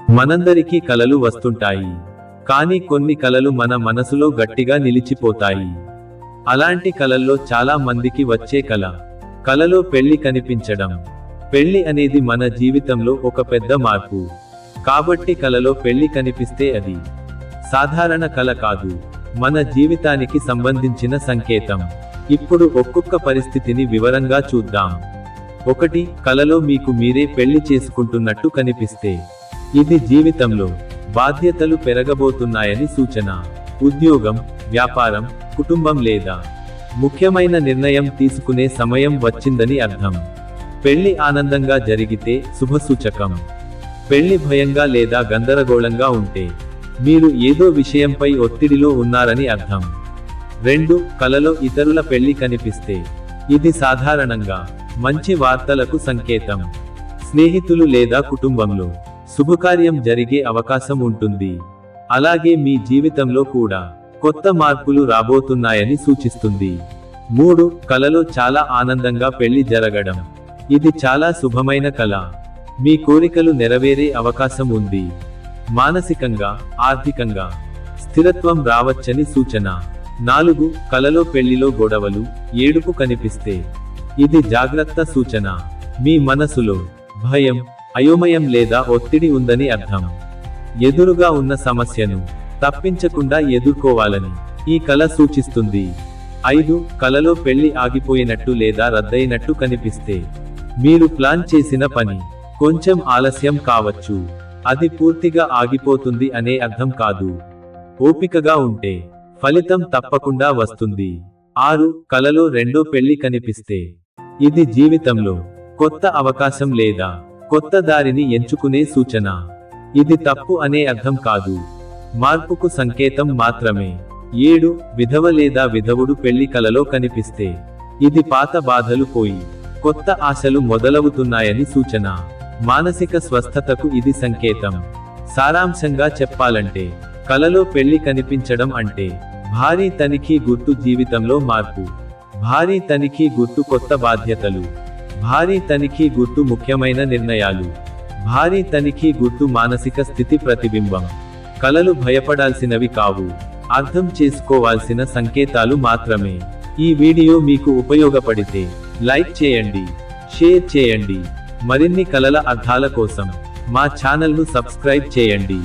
మనందరికీ కలలు వస్తుంటాయి, కానీ కొన్ని కలలు మన మనసులో గట్టిగా నిలిచిపోతాయి. అలాంటి కలల్లో చాలా మందికి వచ్చే కలలో పెళ్లి కనిపించడం. పెళ్లి అనేది మన జీవితంలో ఒక పెద్ద మార్పు. కాబట్టి కలలో పెళ్లి కనిపిస్తే అది సాధారణ కల కాదు, మన జీవితానికి సంబంధించిన సంకేతం. ఇప్పుడు ఒక్కొక్క పరిస్థితిని వివరంగా చూద్దాం. 1. కలలో మీకు మీరే పెళ్లి చేసుకుంటున్నట్టు కనిపిస్తే ఇది జీవితంలో బాధ్యతలు పెరగబోతున్నాయని సూచన. ఉద్యోగం, వ్యాపారం, కుటుంబం లేదా ముఖ్యమైన నిర్ణయం తీసుకునే సమయం వచ్చిందని అర్థం. పెళ్లి ఆనందంగా జరిగితే శుభసూచకం. పెళ్లి భయంగా లేదా గందరగోళంగా ఉంటే మీరు ఏదో విషయంపై ఒత్తిడిలో ఉన్నారని అర్థం. 2. కలలో ఇతరుల పెళ్లి కనిపిస్తే ఇది సాధారణంగా మంచి వార్తలకు సంకేతం. స్నేహితులు లేదా కుటుంబంలో శుభకార్యం జరిగే అవకాశం ఉంటుంది. అలాగే మీ జీవితంలో కూడా కొత్త మార్పులు రాబోతున్నాయని సూచిస్తుంది. 3. కలలో చాలా ఆనందంగా పెళ్లి జరగడం. ఇది చాలా శుభమైన కల. మీ కోరికలు నెరవేరే అవకాశం ఉంది. మానసికంగా, ఆర్థికంగా స్థిరత్వం రావచ్చని సూచన. 4. కలలో పెళ్లిలో గొడవలు, ఏడుపు కనిపిస్తే ఇది జాగ్రత్త సూచన. మీ మనసులో భయం, అయోమయం లేదా ఒత్తిడి ఉందని అర్థం. ఎదురుగా ఉన్న సమస్యను తప్పించకుండా ఎదుర్కోవాలని ఈ కల సూచిస్తుంది. 5. కలలో పెళ్లి ఆగిపోయినట్టు లేదా రద్దయినట్టు కనిపిస్తే మీరు ప్లాన్ చేసిన పని కొంచెం ఆలస్యం కావచ్చు. అది పూర్తిగా ఆగిపోతుంది అనే అర్థం కాదు. ఓపికగా ఉంటే ఫలితం తప్పకుండా వస్తుంది. 6. కలలో రెండో పెళ్లి కనిపిస్తే ఇది జీవితంలో కొత్త అవకాశం లేదా కొత్త దారిని ఎంచుకునే సూచన. ఇది తప్పు అనే అర్థం కాదు, మార్పుకు సంకేతం మాత్రమే. 7. విధవ లేదా విధవుడు పెళ్లి కలలో కనిపిస్తే ఇది పాత బాధలు పోయి కొత్త ఆశలు మొదలవుతున్నాయని సూచన. మానసిక స్వస్థతకు ఇది సంకేతం. సారాంశంగా చెప్పాలంటే కలలో పెళ్లి కనిపించడం అంటే భారీ తనిఖీ గుర్తు జీవితంలో మార్పు, భారీ తనిఖీ గుర్తు కొత్త బాధ్యతలు, భారీ తనిఖీ గుర్తు ముఖ్యమైన నిర్ణయాలు, భారీ తనిఖీ గుర్తు మానసిక స్థితి ప్రతిబింబం. కలలు భయపడాల్సినవి కావు, అర్థం చేసుకోవాల్సిన సంకేతాలు మాత్రమే. ఈ వీడియో మీకు ఉపయోగపడితే లైక్ చేయండి, షేర్ చేయండి. మరిన్ని కలల అర్థాల కోసం మా ఛానల్ను సబ్స్క్రైబ్ చేయండి.